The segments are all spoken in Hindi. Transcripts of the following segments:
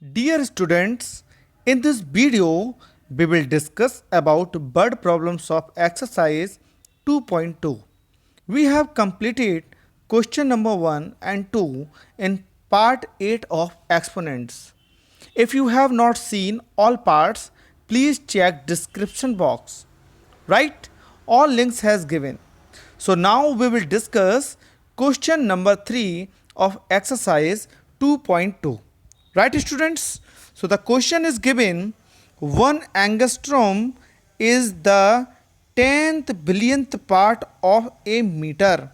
Dear students, in this video, we will discuss about bird problems of exercise 2.2. We have completed question number 1 and 2 in part 8 of exponents. If you have not seen all parts, please check description box. Right? All links has given. So now we will discuss question number 3 of exercise 2.2. Right, students? So the question is given 1 angstrom is the 10th billionth part of a meter.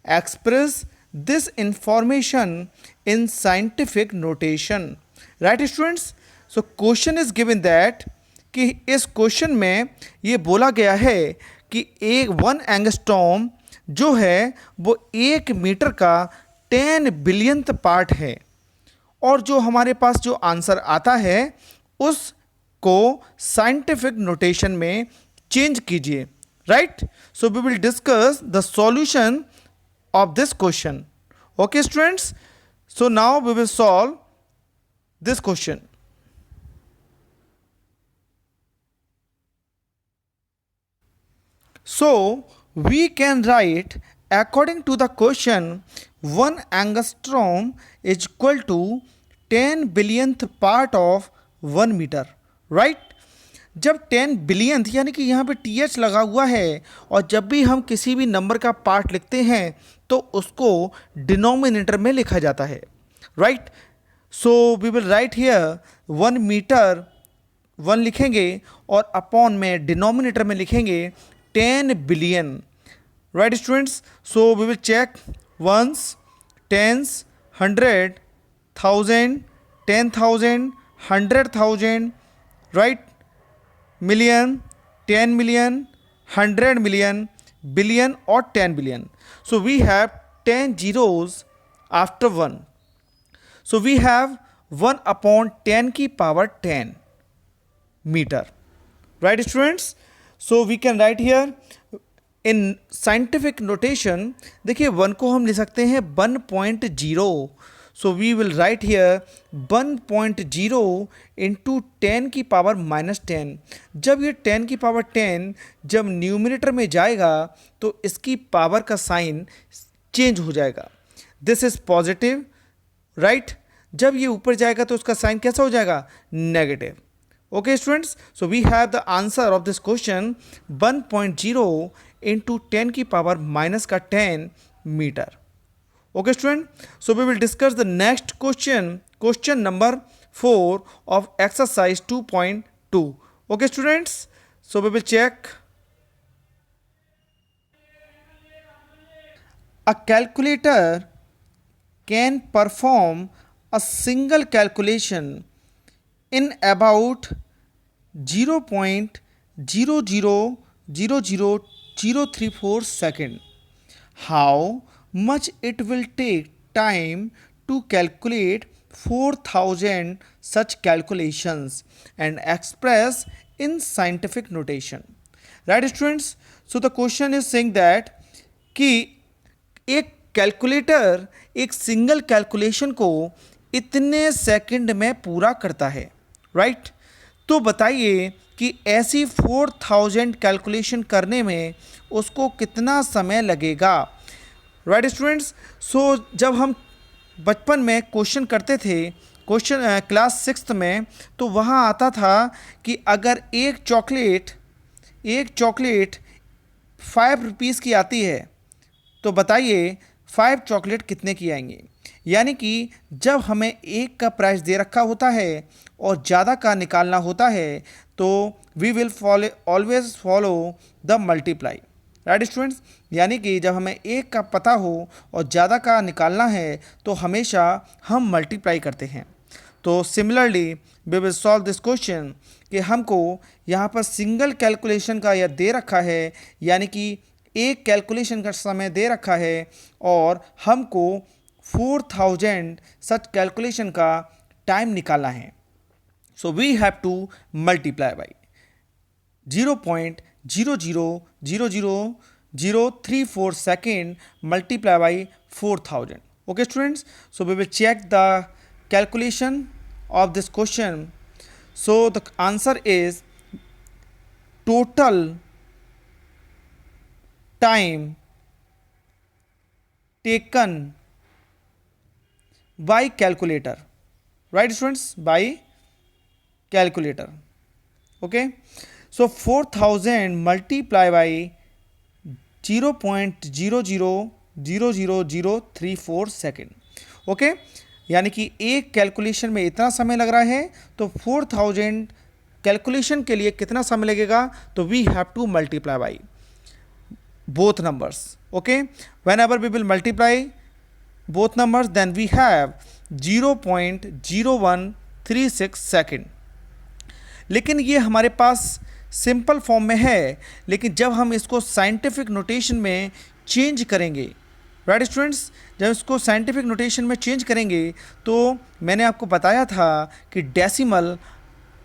Express this information in scientific notation. Right, students? So question is given that कि इस क्वेश्चन में ये बोला गया है कि एक 1 एंगस्ट्रॉम जो है वो 1 मीटर का 10 बिलियंथ पार्ट है और जो हमारे पास जो आंसर आता है उसको साइंटिफिक नोटेशन में चेंज कीजिए. Right? So we will discuss the solution of this question. Okay, students? So now we will solve this question. So we can write according to the question 1 angstrom is equal to 10 billionth part of 1 meter. Right? जब 10 बिलियंथ यानी कि यहाँ पे टीएच लगा हुआ है और जब भी हम किसी भी नंबर का पार्ट लिखते हैं तो उसको डिनोमिनेटर में लिखा जाता है. Right? So we will write here 1 meter 1 लिखेंगे और अपॉन में डिनोमिनेटर में लिखेंगे 10 billion. Right students? So we will check ones, tens, 100, 1000, 10,000, 100,000. Right? million, 10 million, 100 million, billion or 10 billion. So we have 10 zeros after 1. So we have 1 upon 10 की power 10 meter. Right, students? So we can write here in scientific notation. देखिए 1 को हम ले सकते हैं 1.0. So we will write here 1.0 into 10 की पावर -10. जब ये 10 की पावर 10 जब न्यूमिनेटर में जाएगा तो इसकी पावर का साइन चेंज हो जाएगा. This is positive. राइट? जब ये ऊपर जाएगा तो उसका साइन कैसा हो जाएगा? Negative. Okay students? So we have the answer of this question 1.0 into 10 की पावर माइनस का 10 metre. Okay, student? So we will discuss the next question, question number 4 of exercise 2.2. Okay, students? So we will check. A calculator can perform a single calculation in about 0.000034 second. How much it will take time to calculate 4,000 such calculations and express in scientific notation. Right, students? So the question is saying that कि एक कैलकुलेटर एक सिंगल कैलकुलेशन को इतने सेकंड में पूरा करता है. राइट? तो बताइए कि ऐसी 4,000 कैलकुलेशन करने में उसको कितना समय लगेगा. Right students? सो जब हम बचपन में क्वेश्चन करते थे, क्वेश्चन क्लास 6 में, तो वहाँ आता था कि अगर एक चॉकलेट 5 रुपीज़ की आती है तो बताइए 5 चॉकलेट कितने की आएंगी. यानी कि जब हमें एक का प्राइस दे रखा होता है और ज़्यादा का निकालना होता है तो we will always follow the multiply. Right students? यानी कि जब हमें एक का पता हो और ज़्यादा का निकालना है तो हमेशा हम मल्टीप्लाई करते हैं. तो similarly we will solve this question कि हमको यहाँ पर सिंगल कैलकुलेशन का यह दे रखा है, यानी कि एक कैलकुलेशन का समय दे रखा है और हमको 4,000 सच कैलकुलेशन का टाइम निकालना है. So we have to multiply by 0.000034 second multiplied by 4,000. Okay, students? So we will check the calculation of this question. So the answer is total time taken by calculator. Right, students? By calculator. Okay. So 4000 multiply by 0.000034 second. Okay, यानी कि एक कैलकुलेशन में इतना समय लग रहा है, तो 4000 कैलकुलेशन के लिए कितना समय लगेगा, तो we have to multiply by both numbers. Okay, whenever we will multiply both numbers, then we have 0.0136 second. लेकिन ये हमारे पास सिंपल फॉर्म में है, लेकिन जब हम इसको साइंटिफिक नोटेशन में चेंज करेंगे, राइट स्टूडेंट्स, जब इसको साइंटिफिक नोटेशन में चेंज करेंगे, तो मैंने आपको बताया था कि decimal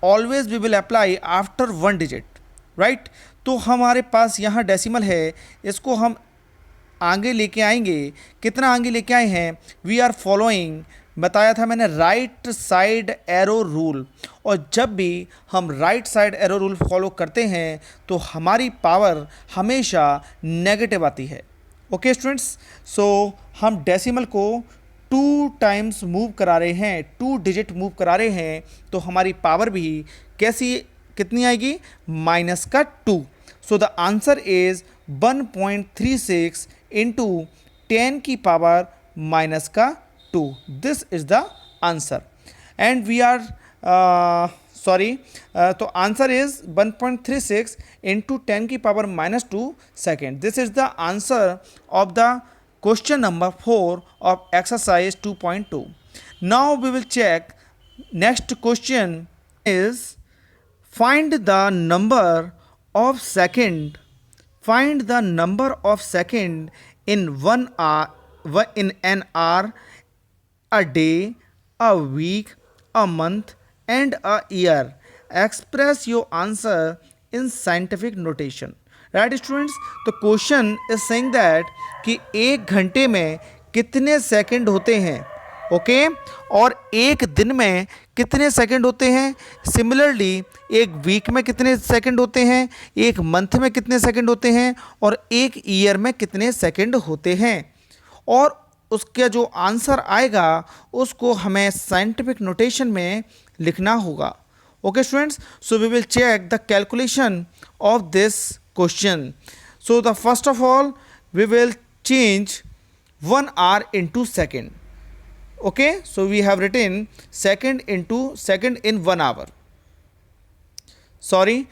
always we will apply after 1 digit, right. तो हमारे पास यहाँ डेसिमल है, इसको हम आगे लेके आएंगे. कितना आगे लेके आए हैं, वी आर फॉलोइंग, बताया था मैंने, राइट साइड एरो रूल. और जब भी हम right side arrow rule follow करते हैं तो हमारी पावर हमेशा नेगेटिव आती है. ओके स्टूडेंट्स, सो हम डेसिमल को 2 टाइम्स मूव करा रहे हैं, 2 डिजिट मूव करा रहे हैं, तो हमारी पावर भी कैसी, कितनी आएगी, माइनस का 2. So the answer is 1.36 into 10 की पावर माइनस का 2. This is the answer. And we are तो आंसर इज 1.36 इंटू 10 की power minus 2 second. This is the answer of the question number 4 of exercise 2.2. Now we will check next question is find the number of second in 1 hour, in an hour, a day, a week, a month and a year. Express your answer in scientific notation. Right students, तो क्वेश्चन is saying that कि 1 घंटे में कितने सेकंड होते हैं. ओके, और एक दिन में कितने सेकंड होते हैं. सिमिलरली एक वीक में कितने सेकंड होते हैं, एक मंथ में कितने सेकंड होते हैं, और एक ईयर में कितने सेकंड होते हैं. और उसका जो आंसर आएगा उसको हमें साइंटिफिक नोटेशन में लिखना होगा. Okay students, so we will check the calculation of this question. So the first of all we will change 1 hour into second. Okay, so we have written second into second in 1 hour. Sorry,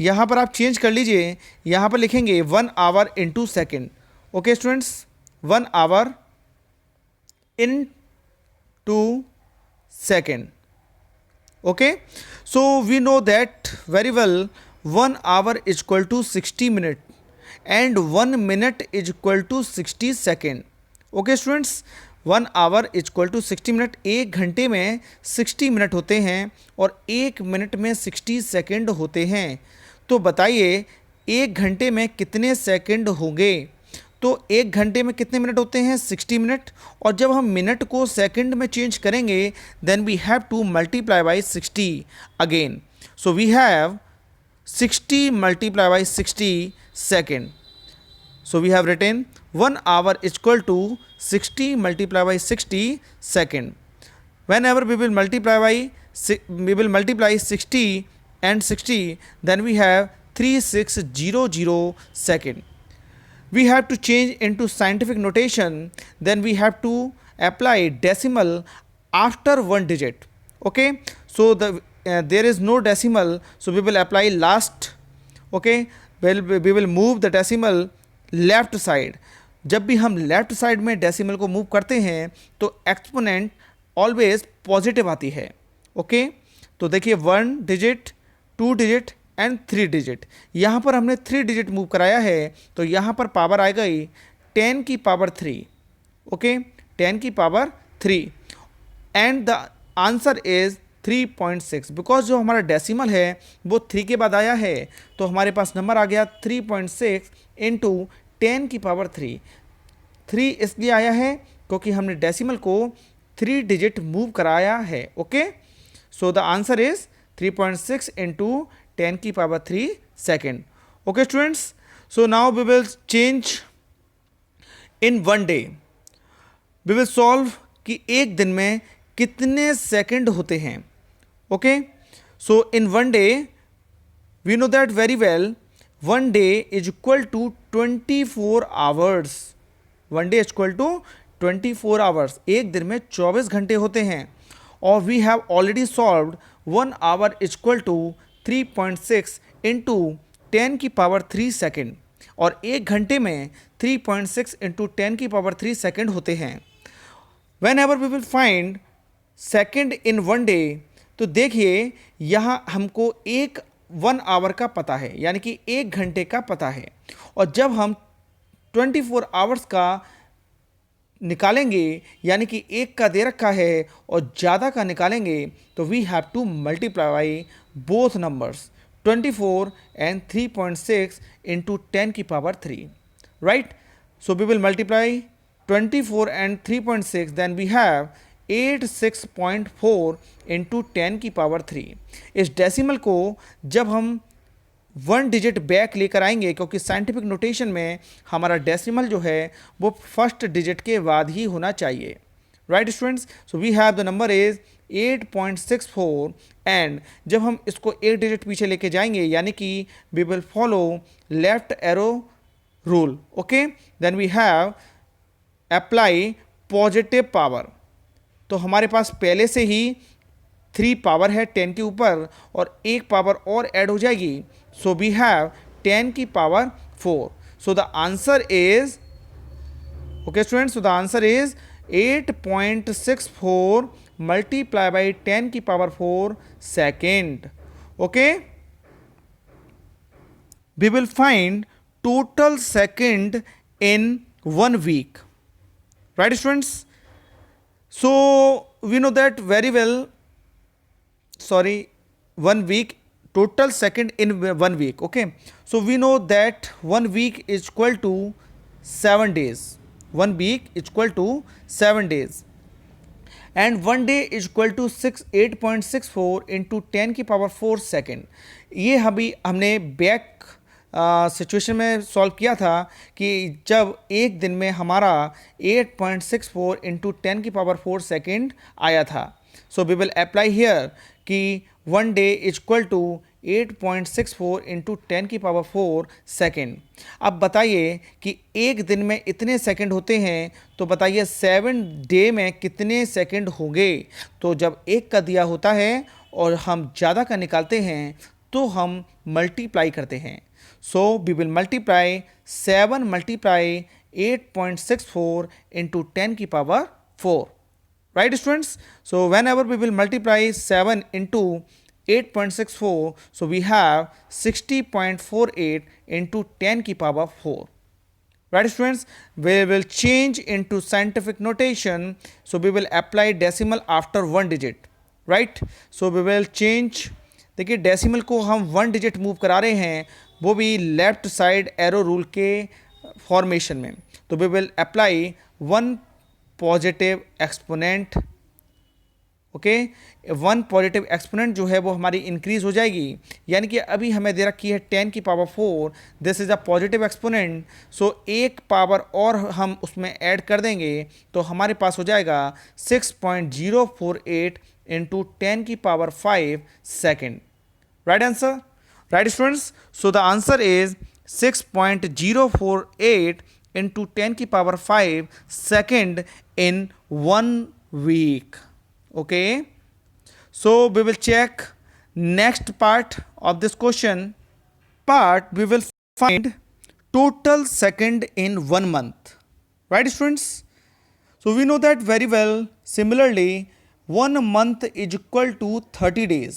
यहाँ पर आप चेंज कर लीजिए, यहाँ पर लिखेंगे 1 hour into second. Okay students, 1 hour into second. Okay, so we know that very well 1 hour is equal to 60 minute and 1 minute is equal to 60 second. Okay students, 1 hour is equal to 60 minute. 1 घंटे में 60 मिनट होते हैं और 1 मिनट में 60 सेकेंड होते हैं. तो बताइए 1 घंटे में कितने सेकेंड होंगे. तो 1 घंटे में कितने मिनट होते हैं, 60 मिनट. और जब हम मिनट को सेकेंड में चेंज करेंगे then we have to multiply by 60 again. So we have 60 multiply by 60 second. So we have written 1 hour is equal to 60 multiplied by 60 second. Whenever we will multiply 60 and 60, then we have 3600 second. We have to change into scientific notation. Then we have to apply decimal after 1 digit. Okay. So there is no decimal. So we will apply last. Okay. Well, we will move the decimal left side. जब भी हम लेफ़्ट साइड में डेसिमल को मूव करते हैं तो एक्सपोनेंट ऑलवेज पॉजिटिव आती है. ओके, तो देखिए 1 डिजिट, 2 डिजिट एंड 3 डिजिट. यहाँ पर हमने 3 डिजिट मूव कराया है, तो यहाँ पर पावर आ गई 10 की पावर 3. ओके, 10 की power 3 and the answer is 3.6. Because जो हमारा डेसिमल है वो 3 के बाद आया है, तो हमारे पास नंबर आ गया 3.6 इंटू 10 की पावर 3. 3 इसलिए आया है क्योंकि हमने डेसिमल को 3 डिजिट मूव कराया है. Okay, So the answer is 3.6 into 10 की power 3 second. Okay students, so now we will change in one day. We will solve कि एक दिन में कितने सेकंड होते हैं. Okay, so in one day we know that very well, one day is equal to 24 hours. One day is equal to 24 hours. एक दिन में 24 घंटे होते हैं. और we have already solved 1 hour is equal to 3.6 into 10 की पावर 3 सेकेंड. और एक घंटे में 3.6 into 10 की पावर 3 सेकेंड होते हैं. Whenever we will find second in one day, तो देखिए यहाँ हमको 1 आवर का पता है, यानी कि 1 घंटे का पता है. और जब हम 24 आवर्स का निकालेंगे, यानी कि एक का दे रखा है और ज़्यादा का निकालेंगे, तो we have to multiply both numbers 24 and 3.6 into 10 की power 3, right. So we will multiply 24 and 3.6, then we have 86.4 into 10 की पावर 3. इस डेसिमल को जब हम 1 डिजिट बैक लेकर आएंगे, क्योंकि साइंटिफिक नोटेशन में हमारा डेसिमल जो है वो फर्स्ट डिजिट के बाद ही होना चाहिए, right students. So we have the number is 8.64 and जब हम इसको 1 डिजिट पीछे लेके जाएंगे, यानी कि we will follow left arrow rule. Okay, then we have apply positive power. तो हमारे पास पहले से ही 3 पावर है 10 के ऊपर और एक पावर और ऐड हो जाएगी. सो वी हैव 10 की power 4. So the answer is, okay students, so the answer is 8.64 multiply by 10 की power 4 second. Okay, we will find total second in 1 week. Right students, so we know that very well, 1 week, total second in 1 week. Okay, so we know that 1 week is equal to 7 days. 1 week is equal to 7 days and 1 day is equal to 8.64 into 10 की पावर 4 सेकेंड. ये हमने बैक सिचुएशन में सॉल्व किया था कि जब एक दिन में हमारा 8.64 इंटू 10 की पावर 4 सेकेंड आया था. So we will apply here कि 1 day is equal to 8.64 into 10 की पावर 4 सेकेंड. अब बताइए कि एक दिन में इतने सेकेंड होते हैं, तो बताइए 7 डे में कितने सेकेंड होंगे. तो जब एक का दिया होता है और हम ज़्यादा का निकालते हैं तो हम मल्टीप्लाई करते हैं. So we will multiply 7 multiply 8.64 into 10 की power 4. Right students? So whenever we will multiply 7 into 8.64, so we have 60.48 into 10 की power 4. Right students? We will change into scientific notation. So we will apply decimal after 1 digit. Right? So we will change. देखिए डेसिमल को हम 1 डिजिट मूव करा रहे हैं, वो भी लेफ्ट साइड एरो रूल के फॉर्मेशन में. तो we will apply 1 positive exponent. Okay, 1 positive exponent जो है वो हमारी इंक्रीज हो जाएगी, यानी कि अभी हमें दे रखी है 10 की power 4. This is a positive exponent. So एक पावर और हम उसमें ऐड कर देंगे तो हमारे पास हो जाएगा 6.048 इंटू 10 की power 5 second. Right answer, right students. So the answer is 6.048 into 10 की power 5 second in 1 week. Okay, so we will check next part of this question. We will find total second in 1 month. Right students? So we know that very well. Similarly, 1 month is equal to 30 days.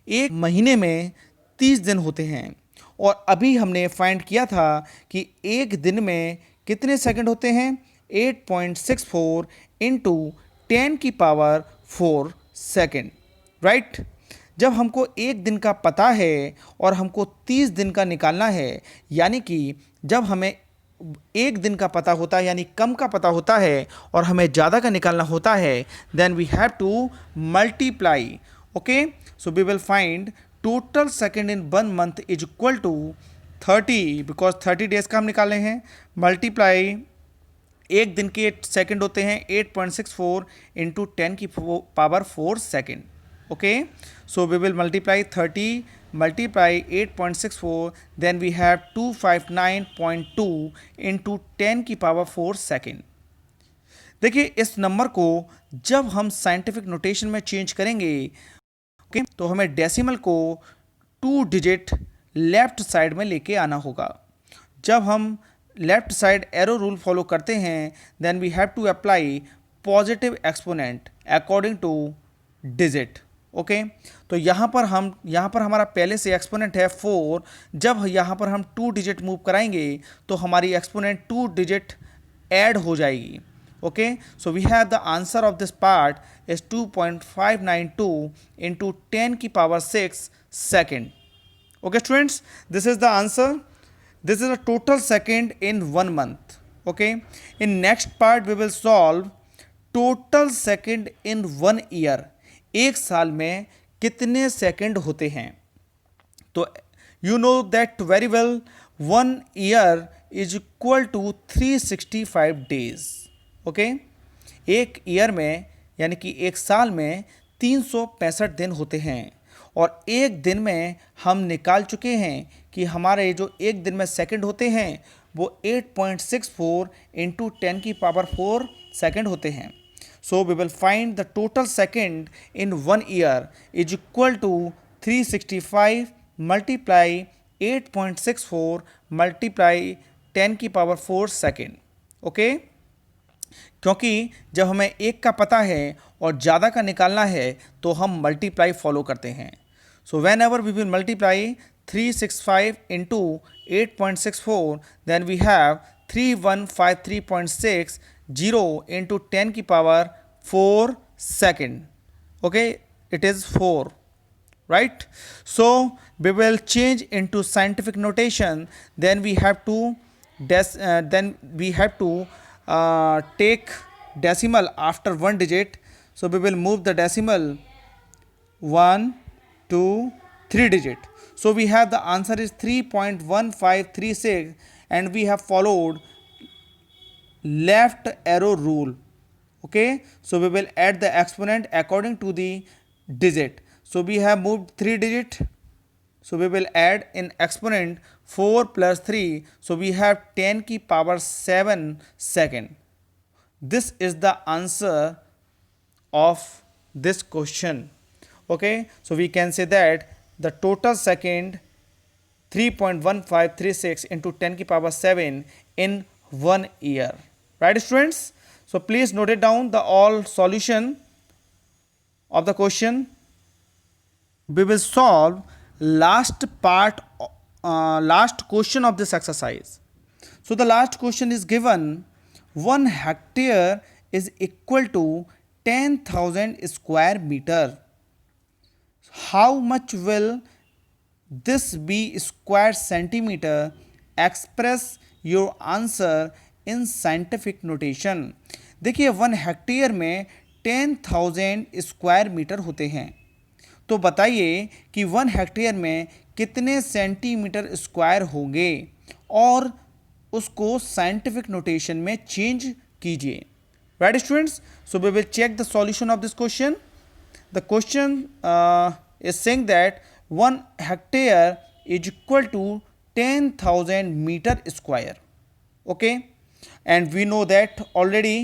एक महीने में 30 दिन होते हैं. और अभी हमने फाइंड किया था कि एक दिन में कितने सेकंड होते हैं. 8.64 इंटू 10 की पावर 4 सेकेंड. राइट, जब हमको एक दिन का पता है और हमको 30 दिन का निकालना है, यानी कि जब हमें एक दिन का पता होता है यानी कम का पता होता है और हमें ज़्यादा का निकालना होता है, then we have to multiply. Okay, so we will find total second in 1 month is equal to 30, because 30 days का हम निकाले हैं, मल्टीप्लाई एक दिन के सेकंड होते हैं 8.64 इंटू 10 की power 4 second. Okay, so we will multiply 30 multiply 8.64, then we have 259.2 into 10 की पावर 4 सेकेंड. देखिए इस नंबर को जब हम साइंटिफिक नोटेशन में चेंज करेंगे, ओके, तो हमें डेसिमल को 2 डिजिट लेफ्ट साइड में लेके आना होगा. जब हम left side arrow rule follow करते हैं, then we have to apply positive exponent according to digit. Okay, तो यहाँ पर हमारा पहले से एक्सपोनेंट है 4. जब यहाँ पर हम 2 डिजिट मूव कराएंगे तो हमारी एक्सपोनेंट 2 डिजिट ऐड हो जाएगी. Okay, so we have the answer of this part is 2.592 into 10 की power 6 second. Okay students, this is the answer. This is a total second in 1 month. Okay, in next part we will solve total second in 1 year. एक साल में कितने सेकंड होते हैं. तो you know that very well, 1 year is equal to 365 days. Okay, एक ईयर में यानी कि एक साल में 365 दिन होते हैं, और एक दिन में हम निकाल चुके हैं कि हमारे जो एक दिन में सेकंड होते हैं वो 8.64 इंटू 10 की पावर 4 सेकंड होते हैं. So we will find the total second in 1 year is equal to 365 multiply 8.64 multiply 10 की पावर 4 सेकंड. ओके, क्योंकि जब हमें एक का पता है और ज़्यादा का निकालना है तो हम मल्टीप्लाई फॉलो करते हैं. So whenever we will multiply 365 into 8.64, then we have 3153.60 into 10 की power 4 second. Okay, it is 4, right? So we will change into scientific notation. Then we have to take decimal after 1 digit. So we will move the decimal 1, 2, 3 digit. So we have the answer is 3.1536, and we have followed left arrow rule. Okay, so we will add the exponent according to the digit. So we have moved 3 digit, so we will add in exponent 4 plus 3, so we have 10 की power 7 second. This is the answer of this question. Okay, so we can say that the total second 3.1536 into 10 की power 7 in 1 year. Right students? So please note it down, the all solution of the question. We will solve last question of this exercise. So the last question is given, 1 hectare is equal to 10,000 square meter. How much will this be square centimeter? Express your answer in scientific notation. देखिए 1 हेक्टेयर में 10,000 स्क्वायर मीटर होते हैं, तो बताइए कि 1 हेक्टेयर में कितने सेंटीमीटर स्क्वायर होंगे और उसको साइंटिफिक नोटेशन में चेंज कीजिए. Right students, so we will check the solution of this question. The question is saying that 1 hectare is equal to 10,000 meter square. Okay, and we know that already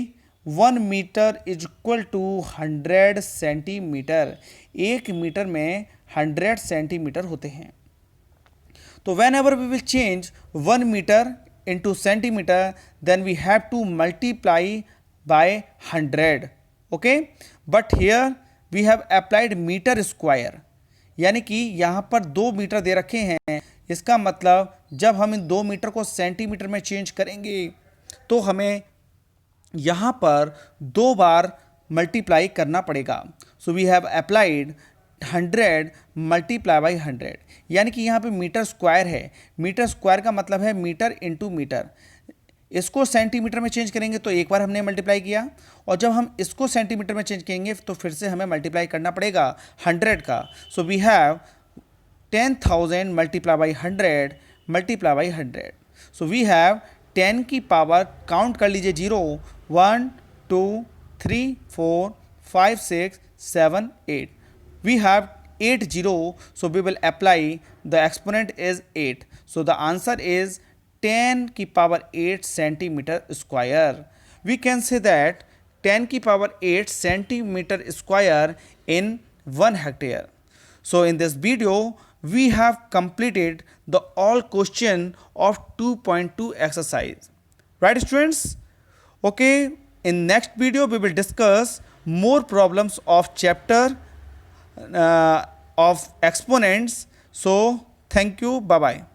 1 meter is equal to 100 centimeter. 1 metre में 100 सेंटीमीटर होते हैं. तो whenever we will change 1 meter into centimeter, then we have to multiply by 100. Okay, but here we have applied metre square, यानी कि यहाँ पर 2 मीटर दे रखे हैं. इसका मतलब जब हम इन 2 मीटर को सेंटीमीटर में चेंज करेंगे तो हमें यहाँ पर 2 बार मल्टीप्लाई करना पड़ेगा. So we have applied 100 multiply by 100, यानी कि यहाँ पे मीटर स्क्वायर है. मीटर स्क्वायर का मतलब है मीटर इंटू मीटर. इसको सेंटीमीटर में चेंज करेंगे तो एक बार हमने मल्टीप्लाई किया, और जब हम इसको सेंटीमीटर में चेंज करेंगे तो फिर से हमें मल्टीप्लाई करना पड़ेगा 100 का। So we have 10,000 multiply by 100 multiply by 100। So we have 10 की पावर, काउंट कर लीजिए, 0 1 2 3 4 5 6 7 8। We have 8 0, so we will apply the exponent is 8. So the answer is 10 की power 8 centimeter square. We can say that 10 की power 8 centimeter square in 1 hectare. So in this video we have completed the all question of 2.2 exercise. Right students? Okay, in next video we will discuss more problems of chapter of exponents. So thank you, bye bye.